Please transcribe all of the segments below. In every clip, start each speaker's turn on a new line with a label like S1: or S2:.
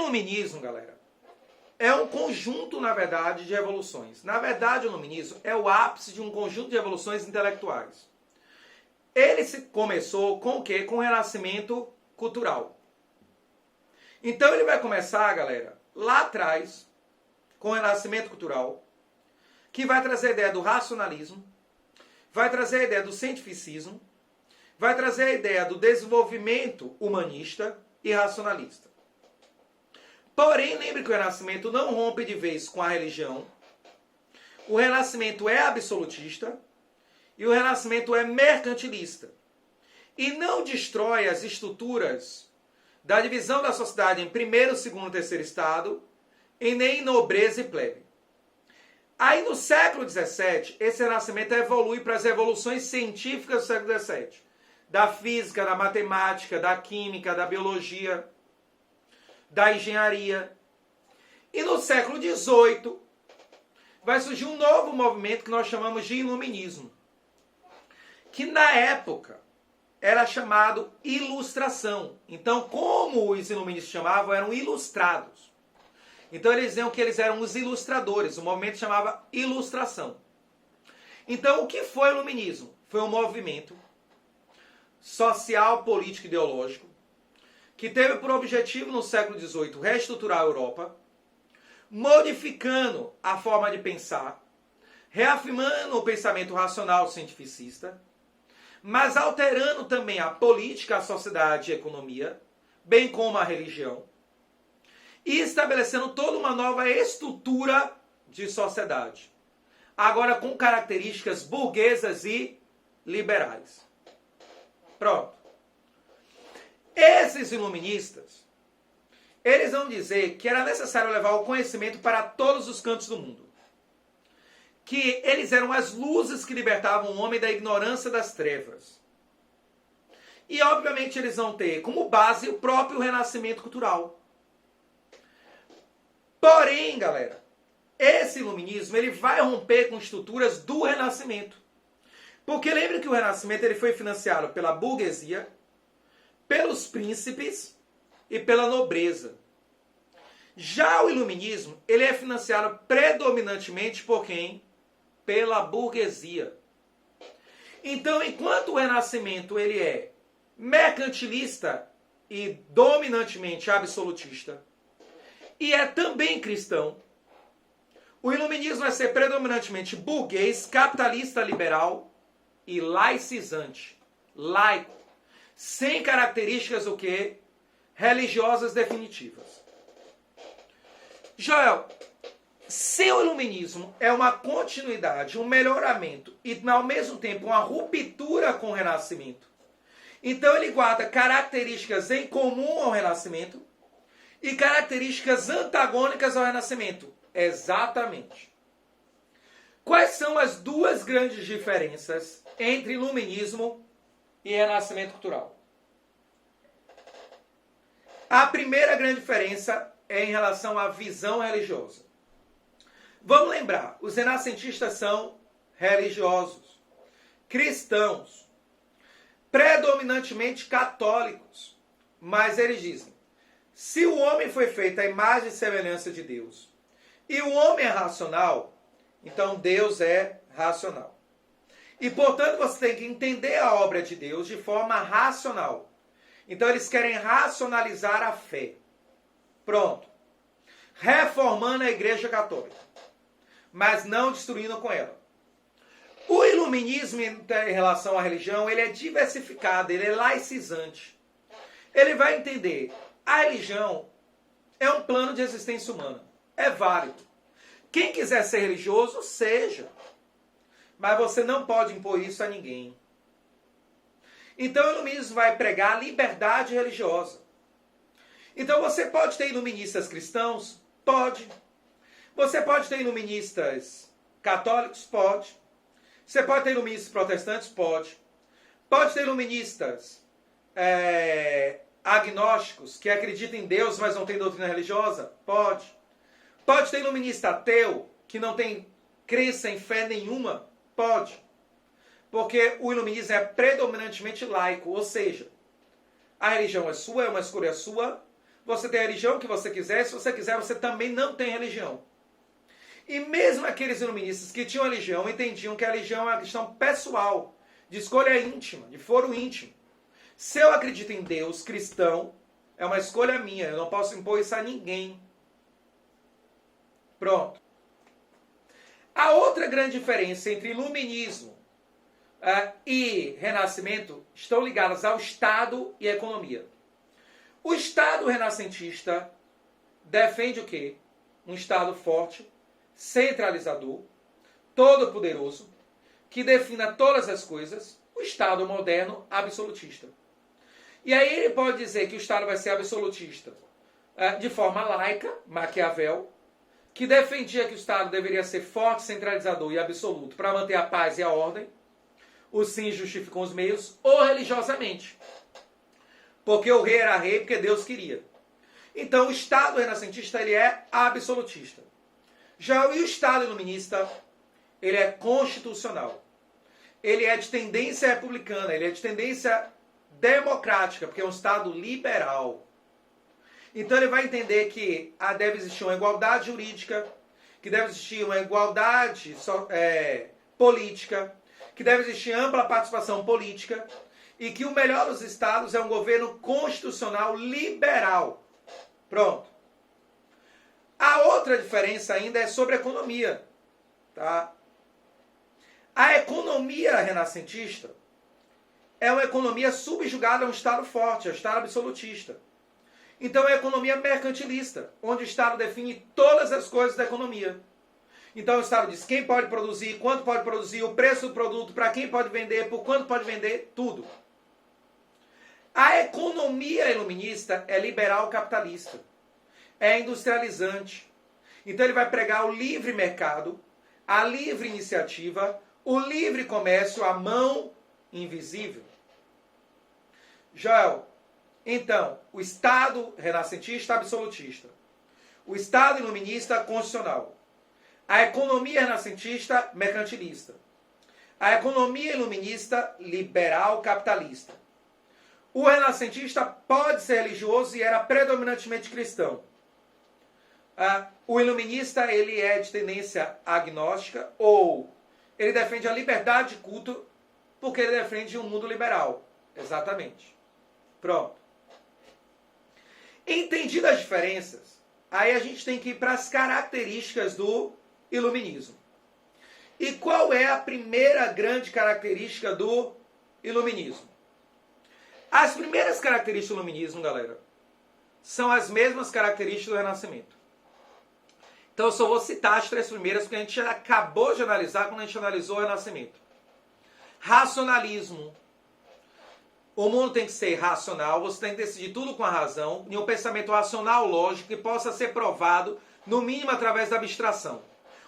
S1: iluminismo, galera, é um conjunto, na verdade, de evoluções. Na verdade, o iluminismo é o ápice de um conjunto de evoluções intelectuais. Ele começou com o quê? Com o renascimento cultural. Então ele vai começar, galera, lá atrás, com o renascimento cultural, que vai trazer a ideia do racionalismo, vai trazer a ideia do cientificismo, vai trazer a ideia do desenvolvimento humanista e racionalista. Porém, lembre que o Renascimento não rompe de vez com a religião. O Renascimento é absolutista e o Renascimento é mercantilista. E não destrói as estruturas da divisão da sociedade em primeiro, segundo e terceiro estado, e nem em nobreza e plebe. Aí no século XVII, esse Renascimento evolui para as evoluções científicas do século XVII. Da física, da matemática, da química, da biologia, da engenharia. E no século XVIII vai surgir um novo movimento que nós chamamos de iluminismo. Que na época era chamado ilustração. Então, como os iluministas chamavam, eram ilustrados. Então eles diziam que eles eram os ilustradores. O movimento chamava ilustração. Então o que foi o iluminismo? Foi um movimento social, político e ideológico que teve por objetivo no século XVIII reestruturar a Europa, modificando a forma de pensar, reafirmando o pensamento racional cientificista, mas alterando também a política, a sociedade e a economia, bem como a religião, e estabelecendo toda uma nova estrutura de sociedade, agora com características burguesas e liberais. Pronto. Esses iluministas, eles vão dizer que era necessário levar o conhecimento para todos os cantos do mundo. Que eles eram as luzes que libertavam o homem da ignorância das trevas. E, obviamente, eles vão ter como base o próprio renascimento cultural. Porém, galera, esse iluminismo ele vai romper com estruturas do renascimento. Porque lembre que o renascimento ele foi financiado pela burguesia, pelos príncipes e pela nobreza. Já o iluminismo, ele é financiado predominantemente por quem? Pela burguesia. Então, enquanto o renascimento ele é mercantilista e dominantemente absolutista, e é também cristão, o iluminismo vai ser predominantemente burguês, capitalista liberal e laicizante, laico, sem características o quê? Religiosas definitivas. Joel, se o iluminismo é uma continuidade, um melhoramento e ao mesmo tempo uma ruptura com o renascimento, então ele guarda características em comum ao renascimento e características antagônicas ao renascimento. Exatamente. Quais são as duas grandes diferenças entre iluminismo e renascimento cultural? A primeira grande diferença é em relação à visão religiosa. Vamos lembrar, os renascentistas são religiosos, cristãos, predominantemente católicos, mas eles dizem, se o homem foi feito à imagem e semelhança de Deus, e o homem é racional, então Deus é racional. E, portanto, você tem que entender a obra de Deus de forma racional. Então, eles querem racionalizar a fé. Pronto. Reformando a Igreja Católica. Mas não destruindo com ela. O iluminismo em relação à religião, ele é diversificado, ele é laicizante. Ele vai entender, a religião é um plano de existência humana. É válido. Quem quiser ser religioso, seja. Mas você não pode impor isso a ninguém. Então o iluminismo vai pregar a liberdade religiosa. Então você pode ter iluministas cristãos? Pode. Você pode ter iluministas católicos? Pode. Você pode ter iluministas protestantes? Pode. Pode ter iluministas agnósticos, que acreditam em Deus, mas não tem doutrina religiosa? Pode. Pode ter iluminista ateu, que não tem crença em fé nenhuma? Pode. Porque o iluminismo é predominantemente laico, ou seja, a religião é sua, é uma escolha sua, você tem a religião que você quiser, se você quiser, você também não tem religião. E mesmo aqueles iluministas que tinham religião, entendiam que a religião é uma questão pessoal, de escolha íntima, de foro íntimo. Se eu acredito em Deus cristão, é uma escolha minha, eu não posso impor isso a ninguém. Pronto. A outra grande diferença entre iluminismo e renascimento estão ligadas ao Estado e à economia. O Estado renascentista defende o quê? Um Estado forte, centralizador, todo-poderoso, que defina todas as coisas, o Estado moderno absolutista. E aí ele pode dizer que o Estado vai ser absolutista de forma laica, Maquiavel, que defendia que o Estado deveria ser forte, centralizador e absoluto para manter a paz e a ordem, os fins justificam os meios, ou religiosamente, porque o rei era rei porque Deus queria. Então o Estado renascentista ele é absolutista. Já o Estado iluminista, ele é constitucional. Ele é de tendência republicana, ele é de tendência democrática, porque é um Estado liberal. Então ele vai entender que deve existir uma igualdade jurídica, que deve existir uma igualdade política, que deve existir ampla participação política, e que o melhor dos estados é um governo constitucional liberal. Pronto. A outra diferença ainda é sobre a economia. Tá? A economia renascentista é uma economia subjugada a um Estado forte, a um Estado absolutista. Então é a economia mercantilista, onde o Estado define todas as coisas da economia. Então o Estado diz quem pode produzir, quanto pode produzir, o preço do produto, para quem pode vender, por quanto pode vender, tudo. A economia iluminista é liberal capitalista, é industrializante. Então ele vai pregar o livre mercado, a livre iniciativa, o livre comércio, a mão invisível. Joel, então, o Estado renascentista absolutista, o Estado iluminista constitucional, a economia renascentista mercantilista, a economia iluminista liberal capitalista. O renascentista pode ser religioso e era predominantemente cristão. O iluminista ele é de tendência agnóstica ou ele defende a liberdade de culto porque ele defende um mundo liberal. Exatamente. Pronto. Entendidas as diferenças, aí a gente tem que ir para as características do iluminismo. E qual é a primeira grande característica do iluminismo? As primeiras características do iluminismo, galera, são as mesmas características do Renascimento. Então eu só vou citar as três primeiras, porque a gente já acabou de analisar quando a gente analisou o Renascimento. Racionalismo. O mundo tem que ser racional, você tem que decidir tudo com a razão, em um pensamento racional, lógico, que possa ser provado, no mínimo através da abstração.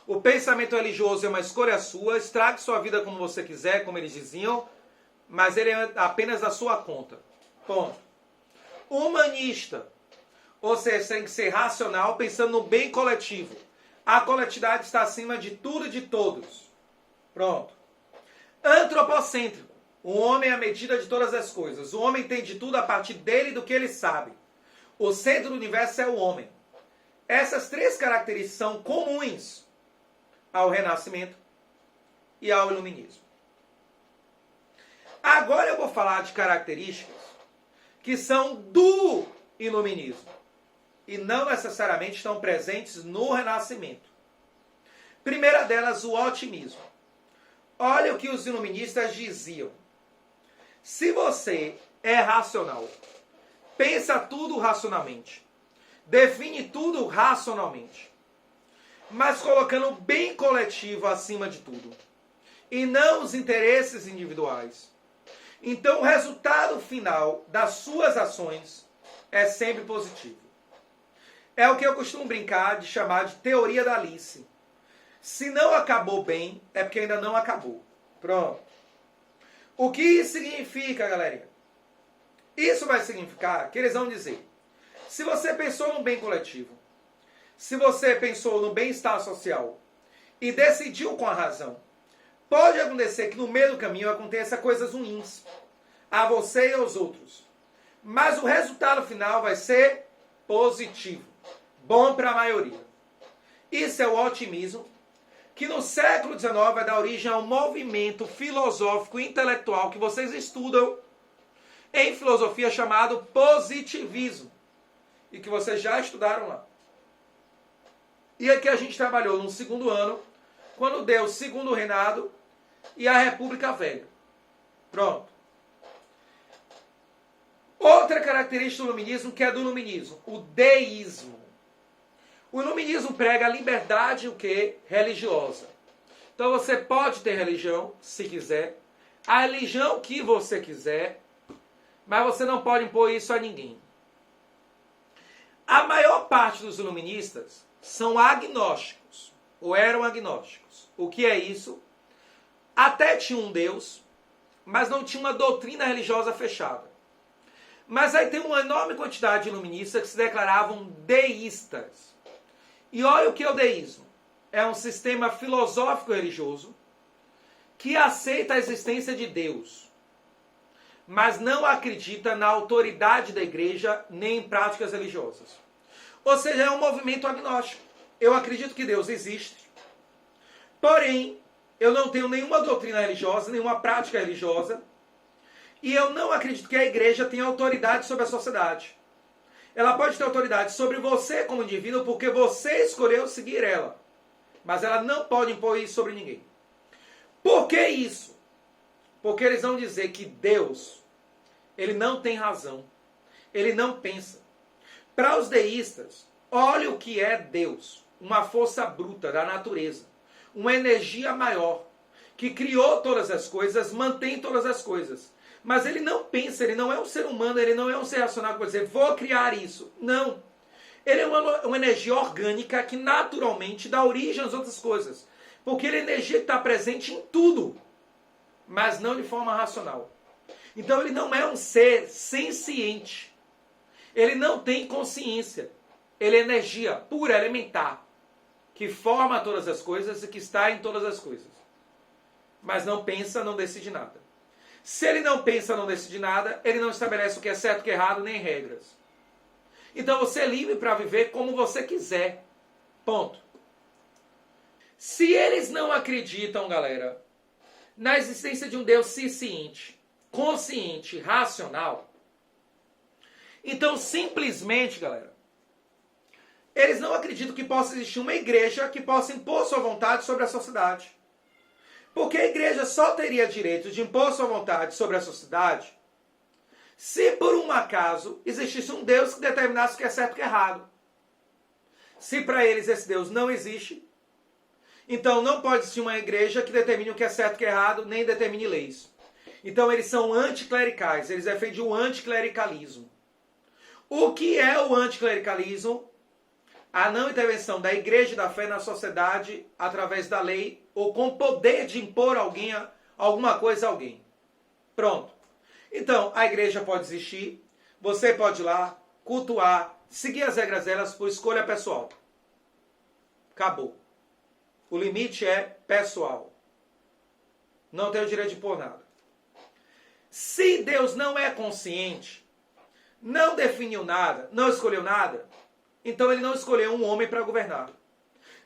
S1: O pensamento religioso é uma escolha sua, estrague sua vida como você quiser, como eles diziam, mas ele é apenas da sua conta. Ponto. Humanista. Ou seja, você tem que ser racional, pensando no bem coletivo. A coletividade está acima de tudo e de todos. Pronto. Antropocêntrico. O homem é a medida de todas as coisas. O homem tem de tudo a partir dele e do que ele sabe. O centro do universo é o homem. Essas três características são comuns ao Renascimento e ao Iluminismo. Agora eu vou falar de características que são do Iluminismo e não necessariamente estão presentes no Renascimento. Primeira delas, o otimismo. Olha o que os iluministas diziam. Se você é racional, pensa tudo racionalmente, define tudo racionalmente, mas colocando o bem coletivo acima de tudo, e não os interesses individuais, então o resultado final das suas ações é sempre positivo. É o que eu costumo brincar de chamar de teoria da Alice. Se não acabou bem, é porque ainda não acabou. Pronto. O que isso significa, galerinha? Isso vai significar que eles vão dizer, se você pensou no bem coletivo, se você pensou no bem-estar social e decidiu com a razão, pode acontecer que no meio do caminho aconteça coisas ruins a você e aos outros. Mas o resultado final vai ser positivo. Bom para a maioria. Isso é o otimismo, que no século XIX vai dar origem a um movimento filosófico e intelectual que vocês estudam em filosofia chamado positivismo. E que vocês já estudaram lá. E aqui a gente trabalhou no segundo ano, quando deu o segundo reinado e a República Velha. Pronto. Outra característica do iluminismo, que é do iluminismo, o deísmo. O iluminismo prega a liberdade o quê? Religiosa. Então você pode ter religião, se quiser, a religião que você quiser, mas você não pode impor isso a ninguém. A maior parte dos iluministas são agnósticos, ou eram agnósticos. O que é isso? Até tinha um Deus, mas não tinha uma doutrina religiosa fechada. Mas aí tem uma enorme quantidade de iluministas que se declaravam deístas. E olha o que é o deísmo. É um sistema filosófico religioso que aceita a existência de Deus, mas não acredita na autoridade da igreja nem em práticas religiosas. Ou seja, é um movimento agnóstico. Eu acredito que Deus existe, porém, eu não tenho nenhuma doutrina religiosa, nenhuma prática religiosa, e eu não acredito que a igreja tenha autoridade sobre a sociedade. Ela pode ter autoridade sobre você como indivíduo porque você escolheu seguir ela, mas ela não pode impor isso sobre ninguém. Por que isso? Porque eles vão dizer que Deus, ele não tem razão, ele não pensa. Para os deístas, olha o que é Deus, uma força bruta da natureza, uma energia maior, que criou todas as coisas, mantém todas as coisas. Mas ele não pensa, ele não é um ser humano, ele não é um ser racional que vai dizer, vou criar isso. Não. Ele é uma energia orgânica que naturalmente dá origem às outras coisas. Porque ele é energia que está presente em tudo, mas não de forma racional. Então ele não é um ser senciente. Ele não tem consciência. Ele é energia pura, elementar, que forma todas as coisas e que está em todas as coisas. Mas não pensa, não decide nada. Se ele não pensa, não decide nada, ele não estabelece o que é certo, o que é errado, nem regras. Então você é livre para viver como você quiser. Ponto. Se eles não acreditam, galera, na existência de um Deus ciente, consciente, racional, então simplesmente, galera, eles não acreditam que possa existir uma igreja que possa impor sua vontade sobre a sociedade. Porque a igreja só teria direito de impor sua vontade sobre a sociedade se por um acaso existisse um Deus que determinasse o que é certo e o que é errado. Se para eles esse Deus não existe, então não pode existir uma igreja que determine o que é certo e o que é errado, nem determine leis. Então eles são anticlericais, eles defendem o anticlericalismo. O que é o anticlericalismo? A não intervenção da igreja e da fé na sociedade através da lei ou com poder de impor alguma coisa a alguém. Pronto. Então, a igreja pode existir, você pode ir lá, cultuar, seguir as regras delas por escolha pessoal. Acabou. O limite é pessoal. Não tem o direito de impor nada. Se Deus não é consciente, não definiu nada, não escolheu nada, então ele não escolheu um homem para governar.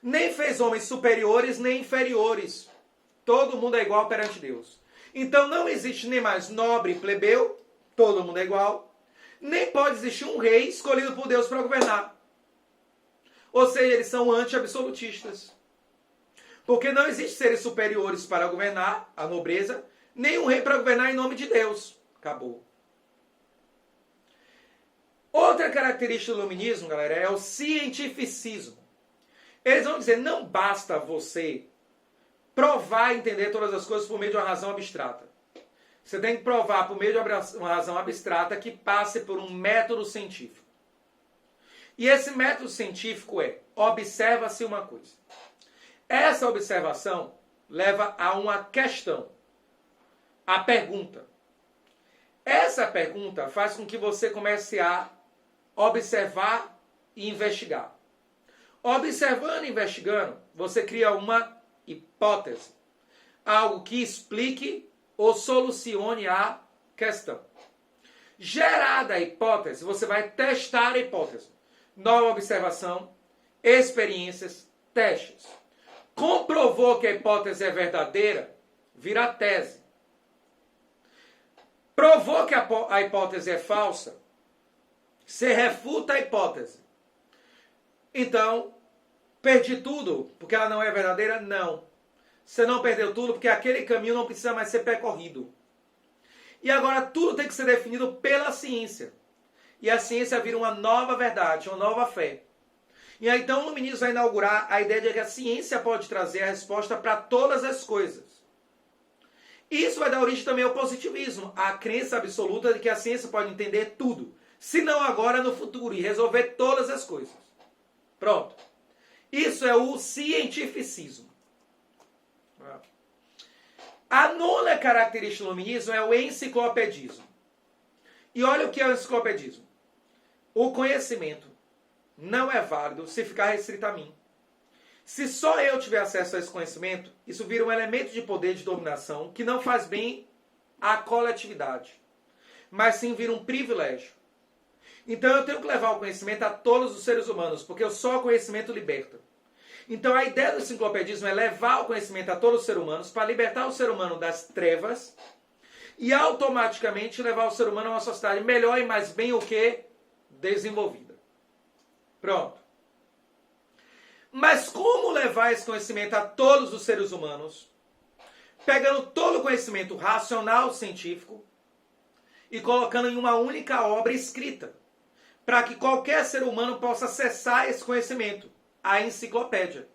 S1: Nem fez homens superiores nem inferiores. Todo mundo é igual perante Deus. Então não existe nem mais nobre e plebeu, todo mundo é igual. Nem pode existir um rei escolhido por Deus para governar. Ou seja, eles são anti-absolutistas. Porque não existe seres superiores para governar, a nobreza, nem um rei para governar em nome de Deus. Acabou. Outra característica do iluminismo, galera, é o cientificismo. Eles vão dizer, não basta você provar e entender todas as coisas por meio de uma razão abstrata. Você tem que provar por meio de uma razão abstrata que passe por um método científico. E esse método científico é, observa-se uma coisa. Essa observação leva a uma questão, a pergunta. Essa pergunta faz com que você comece a observar e investigar. Observando e investigando, você cria uma hipótese. Algo que explique ou solucione a questão. Gerada a hipótese, você vai testar a hipótese. nova observação, experiências, testes. Comprovou que a hipótese é verdadeira, vira tese. Provou que a hipótese é falsa, você refuta a hipótese. Então, perdi tudo porque ela não é verdadeira? Não. Você não perdeu tudo porque aquele caminho não precisa mais ser percorrido. E agora tudo tem que ser definido pela ciência. E a ciência vira uma nova verdade, uma nova fé. E aí, então o Iluminismo vai inaugurar a ideia de que a ciência pode trazer a resposta para todas as coisas. Isso vai dar origem também ao positivismo, a crença absoluta de que a ciência pode entender tudo, se não agora, no futuro, e resolver todas as coisas. Pronto. Isso é o cientificismo. A nona característica do Iluminismo é o enciclopedismo. E olha o que é o enciclopedismo. O conhecimento não é válido se ficar restrito a mim. Se só eu tiver acesso a esse conhecimento, isso vira um elemento de poder de dominação que não faz bem à coletividade, mas sim vira um privilégio. Então eu tenho que levar o conhecimento a todos os seres humanos, porque só o conhecimento liberta. Então a ideia do enciclopedismo é levar o conhecimento a todos os seres humanos para libertar o ser humano das trevas e automaticamente levar o ser humano a uma sociedade melhor e mais bem o que? Desenvolvida. Pronto. Mas como levar esse conhecimento a todos os seres humanos, pegando todo o conhecimento racional, científico, e colocando em uma única obra escrita, para que qualquer ser humano possa acessar esse conhecimento, a enciclopédia.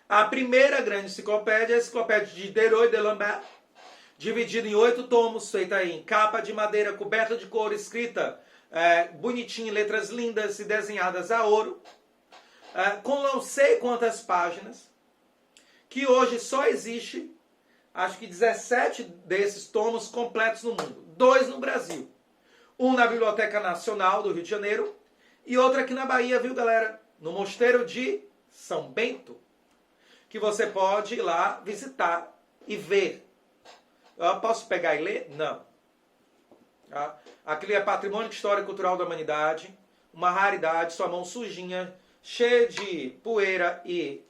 S1: A primeira grande enciclopédia é a enciclopédia de Diderot e D'Alembert, dividida em 8 tomos, feita em capa de madeira, coberta de couro, escrita bonitinha, letras lindas e desenhadas a ouro, com não sei quantas páginas, que hoje só existe, acho que 17 desses tomos completos no mundo. 2 no Brasil. Um na Biblioteca Nacional do Rio de Janeiro e outro aqui na Bahia, viu, galera? No Mosteiro de São Bento, que você pode ir lá visitar e ver. Eu posso pegar e ler? Não. Tá? Aquilo é patrimônio histórico e cultural da humanidade, uma raridade, sua mão sujinha, cheia de poeira e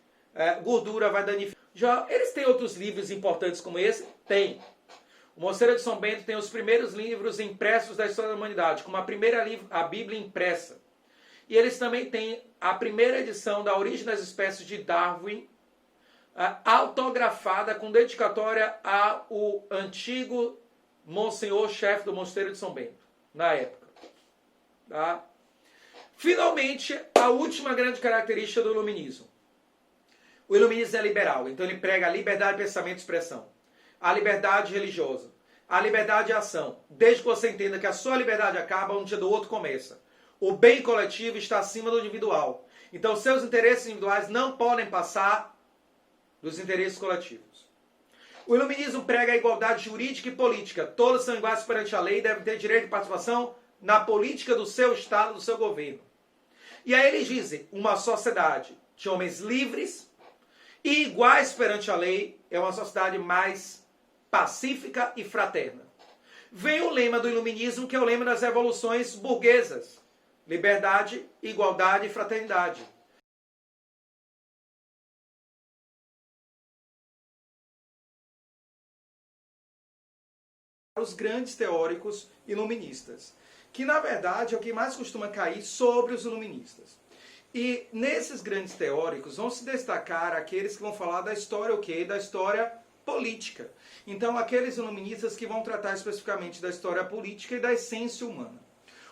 S1: gordura, vai danificar. Já eles têm outros livros importantes como esse? Tem. O Mosteiro de São Bento tem os primeiros livros impressos da história da humanidade, como a Bíblia impressa. E eles também têm a primeira edição da Origem das Espécies de Darwin, autografada com dedicatória ao antigo monsenhor chefe do Mosteiro de São Bento, na época. Tá? Finalmente, a última grande característica do Iluminismo. O Iluminismo é liberal, então ele prega a liberdade de pensamento e expressão, a liberdade religiosa, a liberdade de ação, desde que você entenda que a sua liberdade acaba, um dia do outro começa. O bem coletivo está acima do individual. Então, seus interesses individuais não podem passar dos interesses coletivos. O Iluminismo prega a igualdade jurídica e política. Todos são iguais perante a lei e devem ter direito de participação na política do seu Estado, do seu governo. E aí eles dizem, uma sociedade de homens livres e iguais perante a lei é uma sociedade mais pacífica e fraterna. Vem o lema do Iluminismo, que é o lema das revoluções burguesas. Liberdade, igualdade e fraternidade. Os grandes teóricos iluministas, que na verdade é o que mais costuma cair sobre os iluministas. E nesses grandes teóricos vão se destacar aqueles que vão falar da história o quê? Da história política. Então aqueles iluministas que vão tratar especificamente da história política e da essência humana.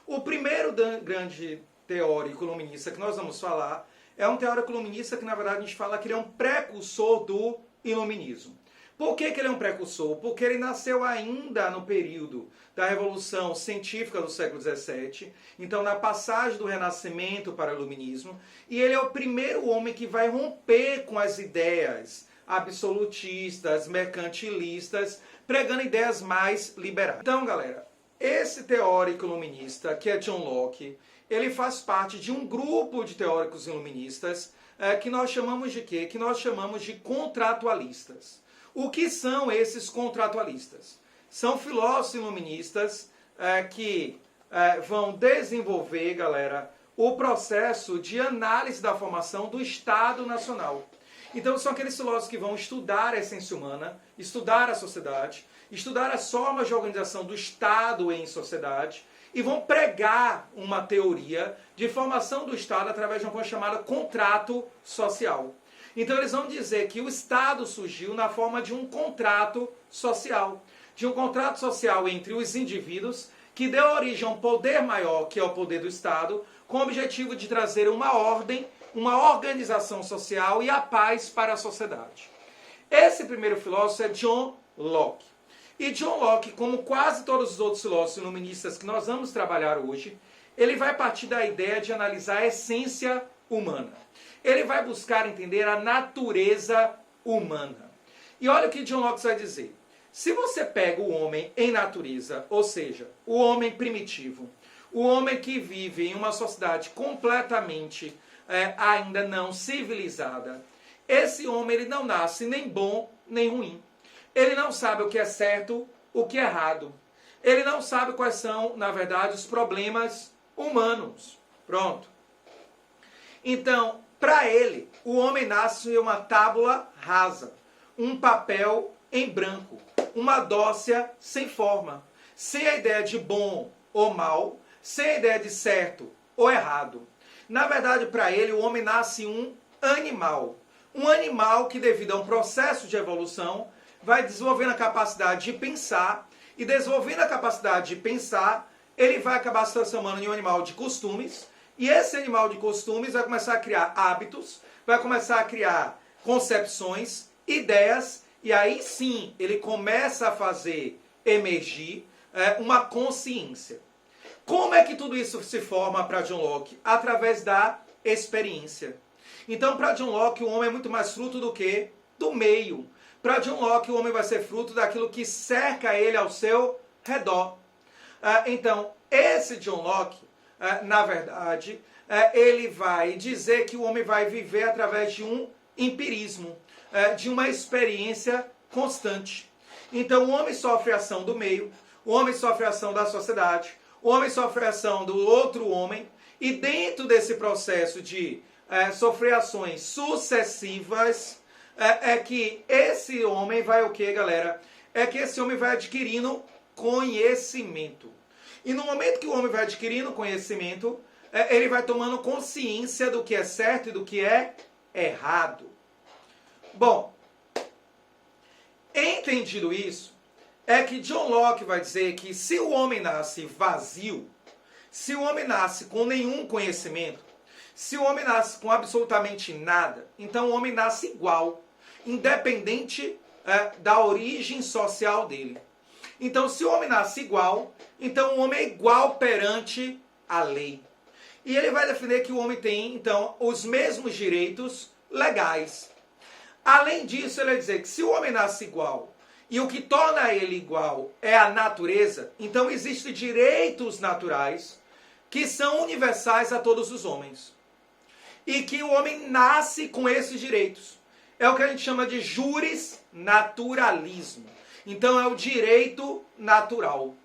S1: O primeiro grande teórico iluminista que nós vamos falar é um teórico iluminista que na verdade a gente fala que ele é um precursor do iluminismo. Por que ele é um precursor? Porque ele nasceu ainda no período da Revolução Científica do século XVII, então na passagem do Renascimento para o Iluminismo, e ele é o primeiro homem que vai romper com as ideias absolutistas, mercantilistas, pregando ideias mais liberais. Então, galera, esse teórico iluminista, que é John Locke, ele faz parte de um grupo de teóricos iluministas que nós chamamos de quê? Que nós chamamos de contratualistas. O que são esses contratualistas? São filósofos iluministas que vão desenvolver, galera, o processo de análise da formação do Estado Nacional. Então são aqueles filósofos que vão estudar a essência humana, estudar a sociedade, estudar as formas de organização do Estado em sociedade e vão pregar uma teoria de formação do Estado através de uma coisa chamada contrato social. Então eles vão dizer que o Estado surgiu na forma de um contrato social. De um contrato social entre os indivíduos que deu origem a um poder maior, que é o poder do Estado, com o objetivo de trazer uma ordem, uma organização social e a paz para a sociedade. Esse primeiro filósofo é John Locke. E John Locke, como quase todos os outros filósofos iluministas que nós vamos trabalhar hoje, ele vai partir da ideia de analisar a essência humana. Ele vai buscar entender a natureza humana. E olha o que John Locke vai dizer. Se você pega o homem em natureza, ou seja, o homem primitivo, o homem que vive em uma sociedade completamente ainda não civilizada, esse homem ele não nasce nem bom nem ruim. Ele não sabe o que é certo, o que é errado. Ele não sabe quais são, na verdade, os problemas humanos. Pronto. Então, para ele, o homem nasce em uma tábula rasa, um papel em branco, uma dócea sem forma, sem a ideia de bom ou mal, sem a ideia de certo ou errado. Na verdade, para ele, o homem nasce um animal que, devido a um processo de evolução, vai desenvolvendo a capacidade de pensar, e desenvolvendo a capacidade de pensar, ele vai acabar se transformando em um animal de costumes, e esse animal de costumes vai começar a criar hábitos, vai começar a criar concepções, ideias, e aí sim ele começa a fazer emergir uma consciência. Como é que tudo isso se forma para John Locke? Através da experiência. Então, para John Locke, o homem é muito mais fruto do que do meio. Para John Locke, o homem vai ser fruto daquilo que cerca ele ao seu redor. Então, esse John Locke, na verdade, ele vai dizer que o homem vai viver através de um empirismo, de uma experiência constante. Então, o homem sofre a ação do meio, o homem sofre a ação da sociedade, o homem sofre a ação do outro homem, e dentro desse processo de sofrer ações sucessivas, é que esse homem vai o quê, galera? É que esse homem vai adquirindo conhecimento. E no momento que o homem vai adquirindo conhecimento, ele vai tomando consciência do que é certo e do que é errado. Bom, entendido isso, é que John Locke vai dizer que se o homem nasce vazio, se o homem nasce com nenhum conhecimento, se o homem nasce com absolutamente nada, então o homem nasce igual, independente da origem social dele. Então, se o homem nasce igual, então o homem é igual perante a lei. E ele vai defender que o homem tem, então, os mesmos direitos legais. Além disso, ele vai dizer que se o homem nasce igual, e o que torna ele igual é a natureza, então existem direitos naturais que são universais a todos os homens. E que o homem nasce com esses direitos. É o que a gente chama de jurisnaturalismo. Então é o direito natural.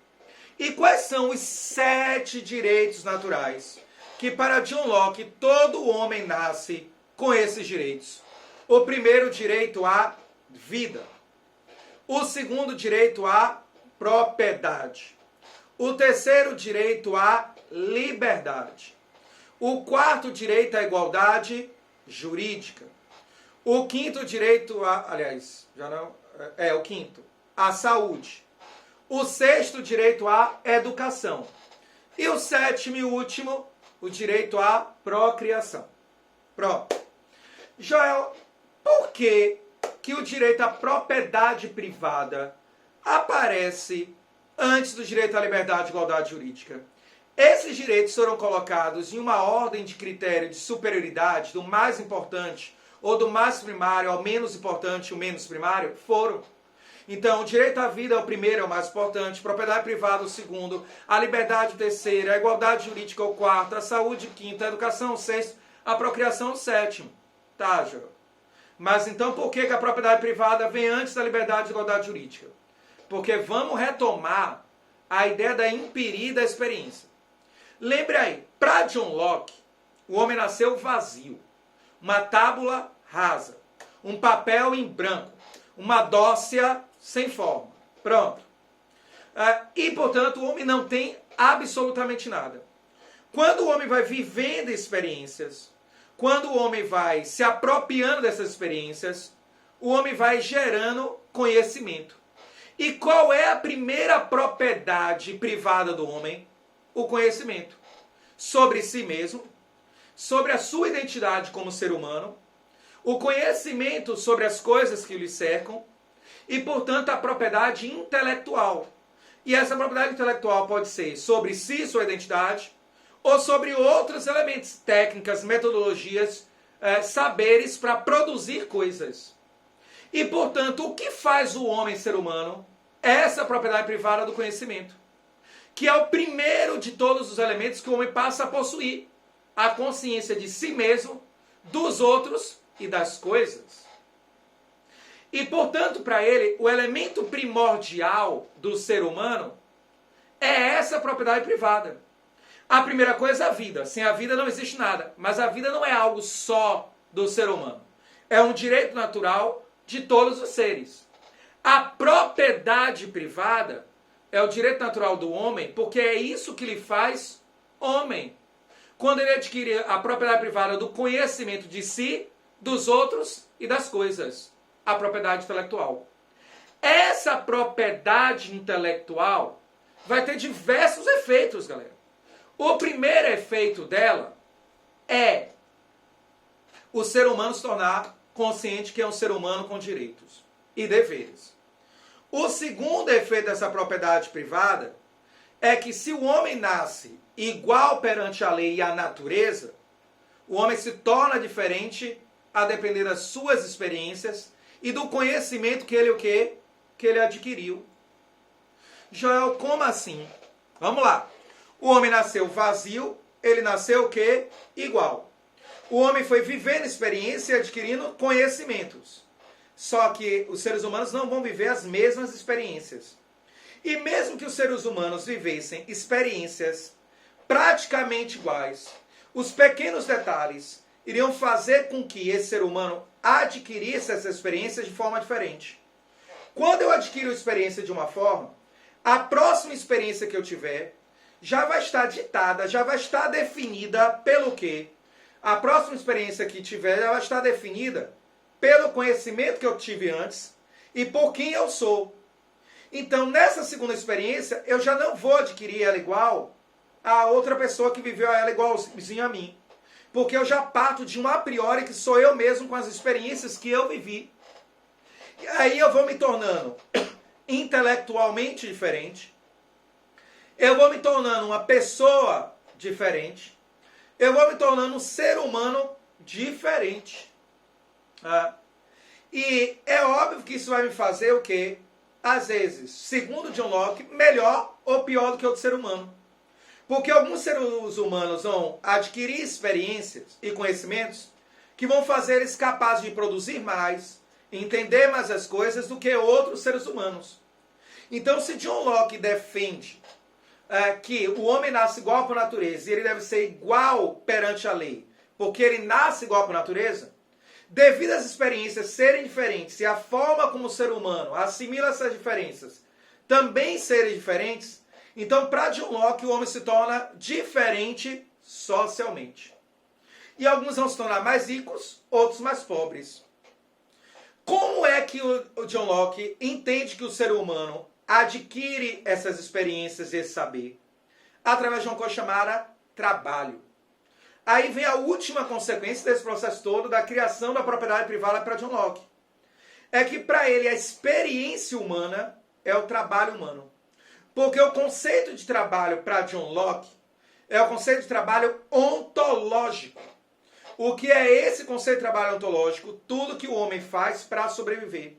S1: E quais são os 7 direitos naturais? Que para John Locke todo homem nasce com esses direitos. O primeiro direito à vida. O segundo direito à propriedade. O terceiro direito à liberdade. O quarto direito à igualdade jurídica. O quinto direito o quinto, à saúde. O sexto direito à educação. E o sétimo e último, o direito à procriação. Pronto. Joel, por que o direito à propriedade privada aparece antes do direito à liberdade e igualdade jurídica? Esses direitos foram colocados em uma ordem de critério de superioridade, do mais importante ou do mais primário ao menos importante, o menos primário? Foram. Então, o direito à vida é o primeiro, é o mais importante, propriedade privada o segundo, a liberdade o terceiro, a igualdade jurídica o quarto, a saúde o quinto, a educação o sexto, a procriação o sétimo. Tá, Joel? Mas então por que a propriedade privada vem antes da liberdade e igualdade jurídica? Porque vamos retomar a ideia da empiria da experiência. Lembre aí, para John Locke, O homem nasceu vazio. Uma tábula rasa. Um papel em branco. Uma dócea sem forma. Pronto. E, portanto, o homem não tem absolutamente nada. Quando o homem vai vivendo experiências, quando o homem vai se apropriando dessas experiências, o homem vai gerando conhecimento. E qual é a primeira propriedade privada do homem? O conhecimento. Sobre si mesmo, sobre a sua identidade como ser humano, o conhecimento sobre as coisas que lhe cercam e, portanto, a propriedade intelectual. E essa propriedade intelectual pode ser sobre si, sua identidade, ou sobre outros elementos, técnicas, metodologias, saberes para produzir coisas. E, portanto, o que faz o homem ser humano é essa propriedade privada do conhecimento, que é o primeiro de todos os elementos que o homem passa a possuir, a consciência de si mesmo, dos outros e das coisas. E, portanto, para ele, o elemento primordial do ser humano é essa propriedade privada. A primeira coisa é a vida. Sem a vida não existe nada. Mas a vida não é algo só do ser humano. É um direito natural de todos os seres. A propriedade privada é o direito natural do homem, porque é isso que lhe faz homem. Quando ele adquire a propriedade privada do conhecimento de si, dos outros e das coisas. A propriedade intelectual. Essa propriedade intelectual vai ter diversos efeitos, galera. O primeiro efeito dela é o ser humano se tornar consciente que é um ser humano com direitos e deveres. O segundo efeito dessa propriedade privada é que se o homem nasce igual perante a lei e a natureza, o homem se torna diferente a depender das suas experiências e do conhecimento que ele, que ele adquiriu. Joel, como assim? Vamos lá. O homem nasceu vazio, ele nasceu o quê? Igual. O homem foi vivendo experiência e adquirindo conhecimentos. Só que os seres humanos não vão viver as mesmas experiências. E mesmo que os seres humanos vivessem experiências praticamente iguais, os pequenos detalhes iriam fazer com que esse ser humano adquirisse essa experiência de forma diferente. Quando eu adquiro a experiência de uma forma, a próxima experiência que eu tiver já vai estar ditada, já vai estar definida pelo quê? A próxima experiência que tiver já vai estar definida pelo conhecimento que eu tive antes e por quem eu sou. Então, nessa segunda experiência, eu já não vou adquirir ela igual a outra pessoa que viveu ela igualzinho a mim. Porque eu já parto de um a priori que sou eu mesmo com as experiências que eu vivi. E aí eu vou me tornando intelectualmente diferente. Eu vou me tornando uma pessoa diferente. Eu vou me tornando um ser humano diferente. E é óbvio que isso vai me fazer o quê? Às vezes, segundo John Locke, melhor ou pior do que outro ser humano. Porque alguns seres humanos vão adquirir experiências e conhecimentos que vão fazer eles capazes de produzir mais, entender mais as coisas do que outros seres humanos. Então, se John Locke defende que o homem nasce igual por natureza e ele deve ser igual perante a lei, porque ele nasce igual por natureza, devido às experiências serem diferentes e a forma como o ser humano assimila essas diferenças também serem diferentes, então, para John Locke, o homem se torna diferente socialmente. E alguns vão se tornar mais ricos, outros mais pobres. Como é que o John Locke entende que o ser humano adquire essas experiências e esse saber? Através de uma coisa chamada trabalho. Aí vem a última consequência desse processo todo da criação da propriedade privada para John Locke. É que para ele a experiência humana é o trabalho humano. Porque o conceito de trabalho para John Locke é o conceito de trabalho ontológico. O que é esse conceito de trabalho ontológico? Tudo que o homem faz para sobreviver.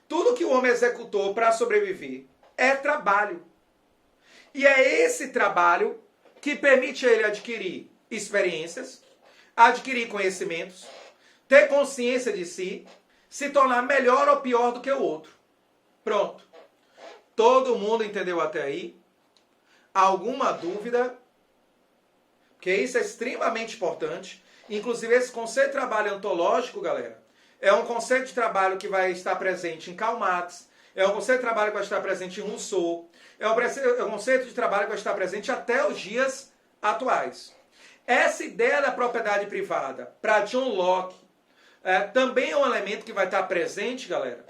S1: Tudo que o homem executou para sobreviver é trabalho. E é esse trabalho que permite a ele adquirir experiências, adquirir conhecimentos, ter consciência de si, se tornar melhor ou pior do que o outro. Pronto. Todo mundo entendeu até aí? Alguma dúvida? porque isso é extremamente importante. Inclusive, esse conceito de trabalho ontológico, galera, é um conceito de trabalho que vai estar presente em Karl Marx, é um conceito de trabalho que vai estar presente em Rousseau, é um conceito de trabalho que vai estar presente até os dias atuais. Essa ideia da propriedade privada, para John Locke, também é um elemento que vai estar presente, galera,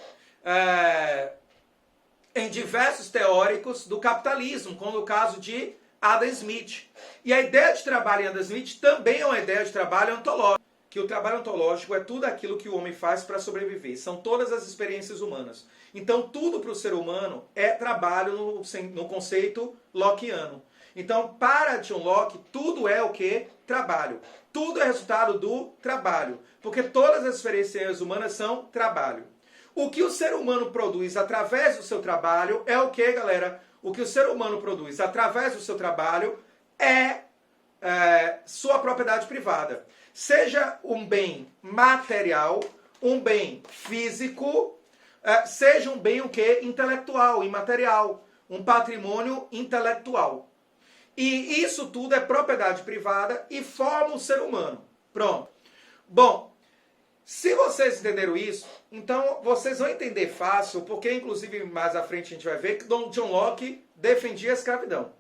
S1: em diversos teóricos do capitalismo, como no caso de Adam Smith. E a ideia de trabalho em Adam Smith também é uma ideia de trabalho ontológico, que o trabalho ontológico é tudo aquilo que o homem faz para sobreviver, são todas as experiências humanas. Então tudo para o ser humano é trabalho no conceito lockeano. Então, para John Locke, tudo é o que? Trabalho. Tudo é resultado do trabalho. Porque todas as experiências humanas são trabalho. O que o ser humano produz através do seu trabalho é o que, galera? O que o ser humano produz através do seu trabalho é sua propriedade privada. Seja um bem material, um bem físico, seja um bem o que? Intelectual, imaterial. Um patrimônio intelectual. E isso tudo é propriedade privada e forma o ser humano. Pronto. Bom, se vocês entenderam isso, então vocês vão entender fácil, porque inclusive mais à frente a gente vai ver que John Locke defendia a escravidão.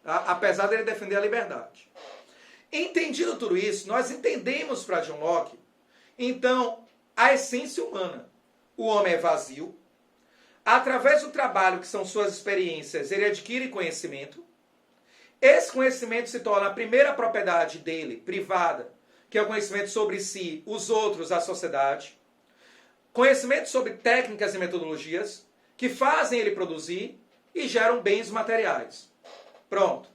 S1: Tá? Apesar dele defender a liberdade. Entendido tudo isso, nós entendemos para John Locke, então, a essência humana. O homem é vazio. Através do trabalho, que são suas experiências, ele adquire conhecimento. Esse conhecimento se torna a primeira propriedade dele, privada, que é o conhecimento sobre si, os outros, a sociedade. Conhecimento sobre técnicas e metodologias que fazem ele produzir e geram bens materiais. Pronto.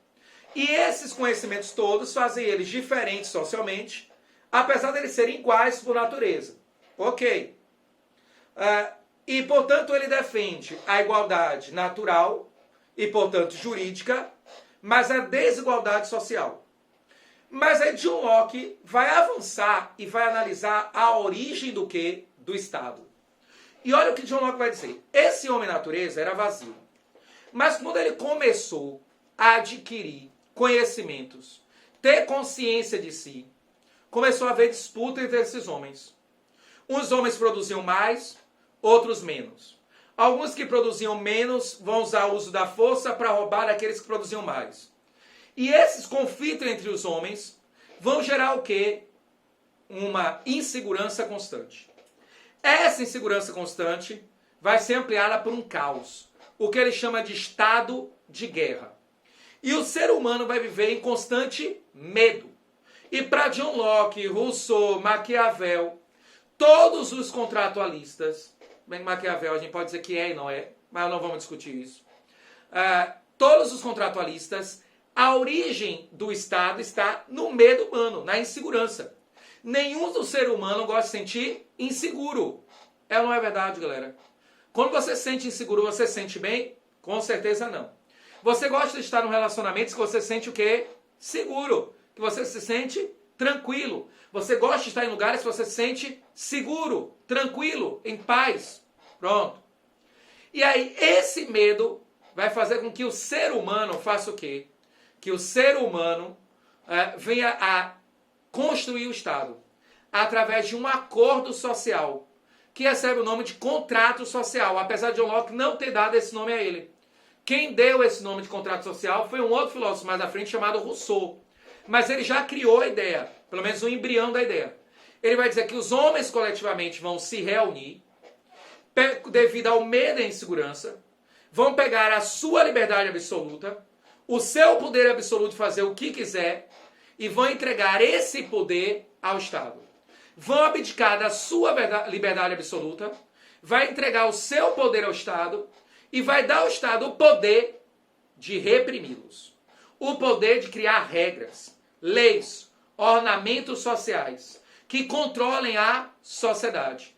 S1: E esses conhecimentos todos fazem eles diferentes socialmente, apesar de eles serem iguais por natureza. Ok. E, portanto, ele defende a igualdade natural e, portanto, jurídica, mas a desigualdade social. Mas aí John Locke vai avançar e vai analisar a origem do quê? Do Estado. E olha o que John Locke vai dizer. Esse homem-natureza era vazio. Mas quando ele começou a adquirir conhecimentos, ter consciência de si, começou a haver disputa entre esses homens. Uns homens produziam mais, outros menos. Alguns que produziam menos vão usar o uso da força para roubar aqueles que produziam mais. E esses conflitos entre os homens vão gerar o quê? Uma insegurança constante. Essa insegurança constante vai ser ampliada por um caos. O que ele chama de estado de guerra. E o ser humano vai viver em constante medo. E para John Locke, Rousseau, Maquiavel, todos os contratualistas, bem, Maquiavel a gente pode dizer que é e não é, mas não vamos discutir isso. Todos os contratualistas, a origem do Estado está no medo humano, na insegurança. Nenhum do ser humano gosta de se sentir inseguro. É ou não é verdade, galera? Quando você se sente inseguro, você se sente bem? Com certeza não. Você gosta de estar num relacionamento que você se sente o quê? Seguro. Que você se sente tranquilo. Você gosta de estar em lugares que você se sente seguro, tranquilo, em paz. Pronto. E aí, esse medo vai fazer com que o ser humano faça o quê? Que o ser humano venha a construir o Estado através de um acordo social, que recebe o nome de contrato social, apesar de John Locke não ter dado esse nome a ele. Quem deu esse nome de contrato social foi um outro filósofo mais à frente chamado Rousseau. Mas ele já criou a ideia, pelo menos o embrião da ideia. Ele vai dizer que os homens coletivamente vão se reunir devido ao medo e à insegurança, vão pegar a sua liberdade absoluta, o seu poder absoluto de fazer o que quiser e vão entregar esse poder ao Estado. Vão abdicar da sua liberdade absoluta, vai entregar o seu poder ao Estado e vai dar ao Estado o poder de reprimi-los. O poder de criar regras, leis, ornamentos sociais que controlem a sociedade.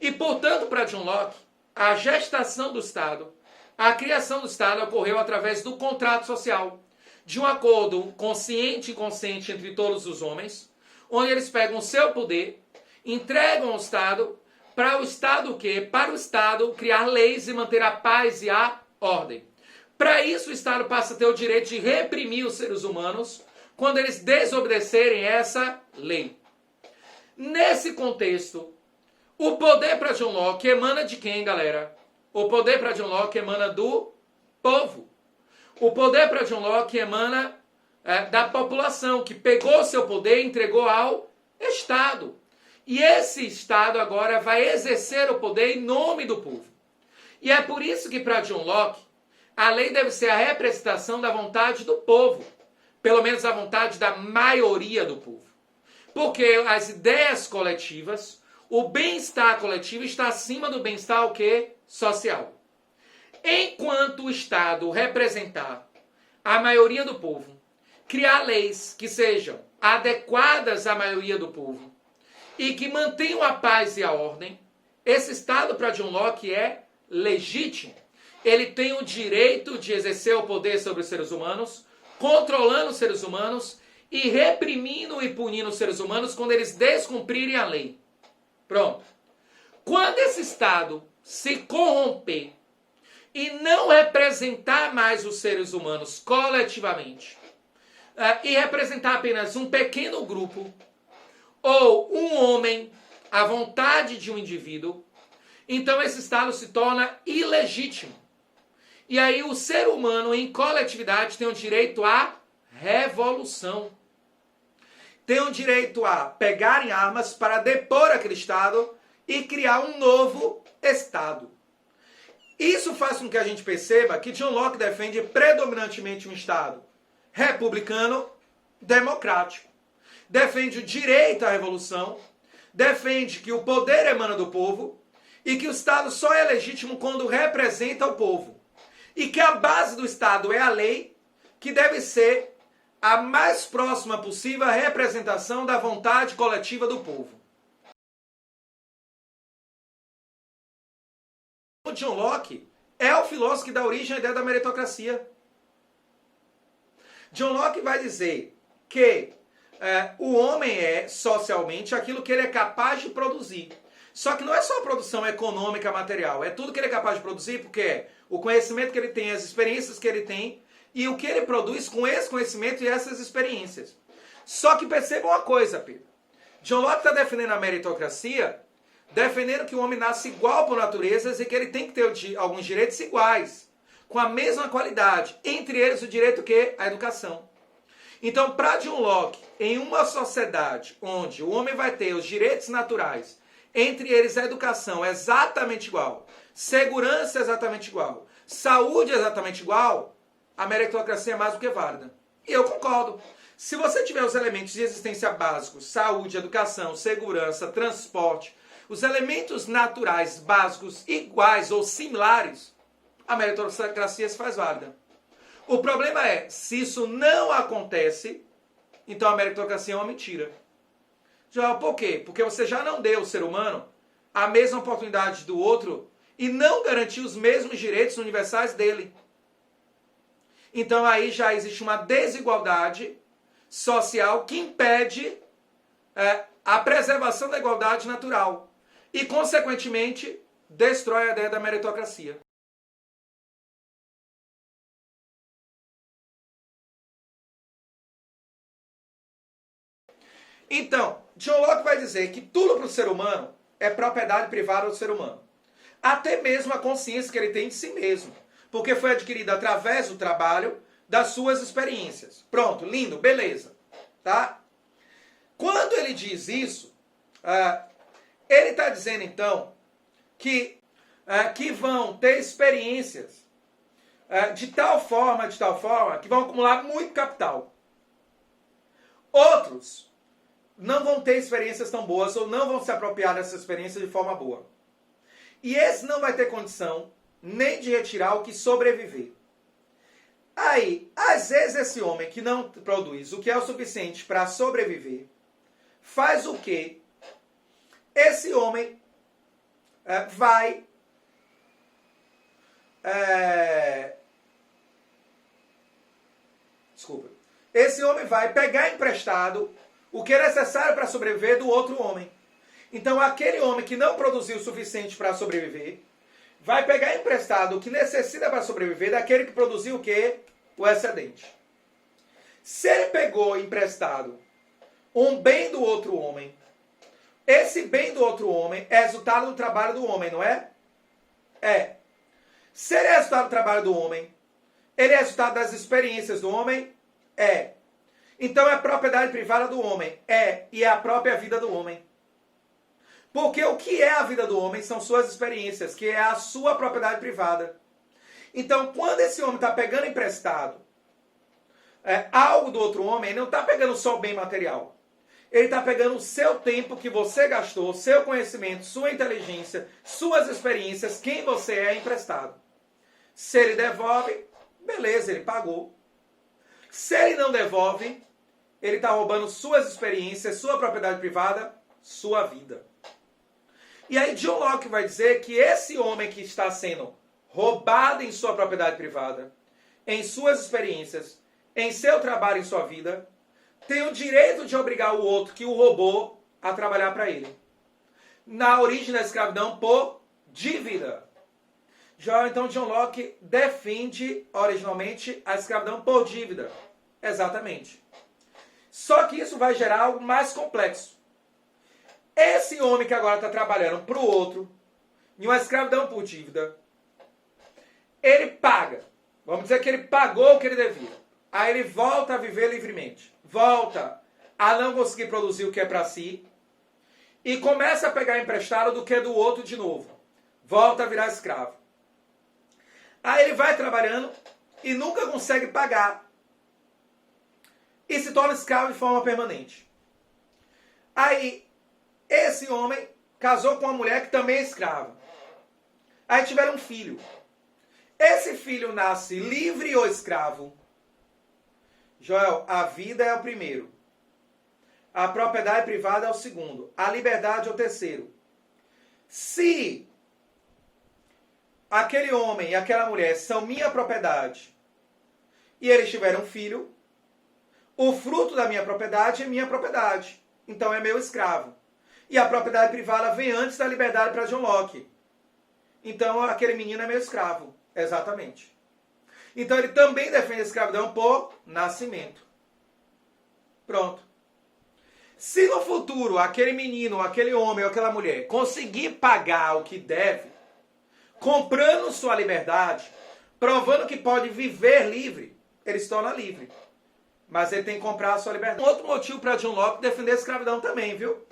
S1: E, portanto, para John Locke, a gestação do Estado, a criação do Estado ocorreu através do contrato social, de um acordo consciente e inconsciente entre todos os homens, onde eles pegam o seu poder, entregam ao Estado, para o Estado o quê? Para o Estado criar leis e manter a paz e a ordem. Para isso, o Estado passa a ter o direito de reprimir os seres humanos quando eles desobedecerem essa lei. Nesse contexto, o poder para John Locke emana de quem, galera? O poder para John Locke emana do povo. O poder para John Locke emana da população, que pegou seu poder e entregou ao Estado. E esse Estado agora vai exercer o poder em nome do povo. E é por isso que para John Locke, a lei deve ser a representação da vontade do povo. Pelo menos a vontade da maioria do povo. Porque as ideias coletivas, o bem-estar coletivo está acima do bem-estar o quê? Social. Enquanto o Estado representar a maioria do povo, criar leis que sejam adequadas à maioria do povo e que mantenham a paz e a ordem, esse Estado para John Locke é legítimo. Ele tem o direito de exercer o poder sobre os seres humanos, controlando os seres humanos e reprimindo e punindo os seres humanos quando eles descumprirem a lei. Pronto. Quando esse Estado se corromper e não representar mais os seres humanos coletivamente, e representar apenas um pequeno grupo, ou um homem, à vontade de um indivíduo, então esse Estado se torna ilegítimo. E aí o ser humano em coletividade tem o direito à revolução. Tem o direito a pegar em armas para depor aquele Estado e criar um novo Estado. Isso faz com que a gente perceba que John Locke defende predominantemente um Estado republicano, democrático. Defende o direito à revolução, defende que o poder emana do povo e que o Estado só é legítimo quando representa o povo. E que a base do Estado é a lei, que deve ser a mais próxima possível à representação da vontade coletiva do povo. O John Locke é o filósofo que dá origem à ideia da meritocracia. John Locke vai dizer que o homem é, socialmente, aquilo que ele é capaz de produzir. Só que não é só a produção econômica material, é tudo que ele é capaz de produzir, porque é o conhecimento que ele tem, as experiências que ele tem, e o que ele produz com esse conhecimento e essas experiências. Só que percebam uma coisa, Pedro. John Locke está defendendo a meritocracia, defendendo que o homem nasce igual por natureza e que ele tem que ter alguns direitos iguais, com a mesma qualidade. Entre eles o direito que? A educação. Então, para John Locke, em uma sociedade onde o homem vai ter os direitos naturais, entre eles a educação é exatamente igual, segurança é exatamente igual, saúde é exatamente igual, a meritocracia é mais do que válida. E eu concordo. Se você tiver os elementos de existência básicos, saúde, educação, segurança, transporte, os elementos naturais básicos iguais ou similares, a meritocracia se faz válida. O problema é, se isso não acontece, então a meritocracia é uma mentira. Já, por quê? Porque você já não deu ao ser humano a mesma oportunidade do outro e não garantiu os mesmos direitos universais dele. Então aí já existe uma desigualdade social que impede a preservação da igualdade natural e, consequentemente, destrói a ideia da meritocracia. Então, John Locke vai dizer que tudo para o ser humano é propriedade privada do ser humano. Até mesmo a consciência que ele tem de si mesmo. Porque foi adquirida através do trabalho, das suas experiências. Pronto, lindo, beleza. Tá? Quando ele diz isso, ele está dizendo então que vão ter experiências de tal forma, que vão acumular muito capital. Outros não vão ter experiências tão boas ou não vão se apropriar dessas experiências de forma boa. E esse não vai ter condição nem de retirar o que sobreviver. Aí, às vezes esse homem que não produz o que é o suficiente para sobreviver, faz o quê? Esse homem vai Esse homem vai pegar emprestado o que é necessário para sobreviver do outro homem. Então, aquele homem que não produziu o suficiente para sobreviver, vai pegar emprestado o que necessita para sobreviver daquele que produziu o quê? O excedente. Se ele pegou emprestado um bem do outro homem, esse bem do outro homem é resultado do trabalho do homem, não é? É. Se ele é resultado do trabalho do homem, ele é resultado das experiências do homem? É. Então é propriedade privada do homem? É. E é a própria vida do homem. Porque o que é a vida do homem são suas experiências, que é a sua propriedade privada. Então, quando esse homem está pegando emprestado algo do outro homem, ele não está pegando só o bem material. Ele está pegando o seu tempo que você gastou, seu conhecimento, sua inteligência, suas experiências, quem você é emprestado. Se ele devolve, beleza, ele pagou. Se ele não devolve, ele está roubando suas experiências, sua propriedade privada, sua vida. E aí John Locke vai dizer que esse homem que está sendo roubado em sua propriedade privada, em suas experiências, em seu trabalho, em sua vida, tem o direito de obrigar o outro que o roubou a trabalhar para ele. Na origem da escravidão, por dívida. Então John Locke defende originalmente a escravidão por dívida. Exatamente. Só que isso vai gerar algo mais complexo. Esse homem que agora está trabalhando para o outro, em uma escravidão por dívida, ele paga. Vamos dizer que ele pagou o que ele devia. Aí ele volta a viver livremente. Volta a não conseguir produzir o que é para si. E começa a pegar emprestado do que é do outro de novo. Volta a virar escravo. Aí ele vai trabalhando e nunca consegue pagar. E se torna escravo de forma permanente. Aí, esse homem casou com uma mulher que também é escrava. Aí tiveram um filho. Esse filho nasce livre ou escravo? Joel, a vida é o primeiro. A propriedade privada é o segundo. A liberdade é o terceiro. Se aquele homem e aquela mulher são minha propriedade e eles tiveram um filho, o fruto da minha propriedade é minha propriedade. Então é meu escravo. E a propriedade privada vem antes da liberdade para John Locke. Então aquele menino é meu escravo. Exatamente. Então ele também defende a escravidão por nascimento. Pronto. Se no futuro aquele menino, aquele homem ou aquela mulher conseguir pagar o que deve, comprando sua liberdade, provando que pode viver livre, ele se torna livre. Mas ele tem que comprar a sua liberdade. Um outro motivo para John Locke defender a escravidão também, viu?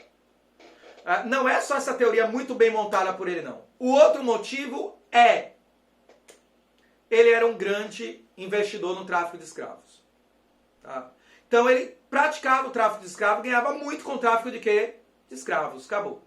S1: Não é só essa teoria muito bem montada por ele, não. O outro motivo é ele era um grande investidor no tráfico de escravos. Tá? Então ele praticava o tráfico de escravos, ganhava muito com o tráfico de quê? De escravos. Acabou.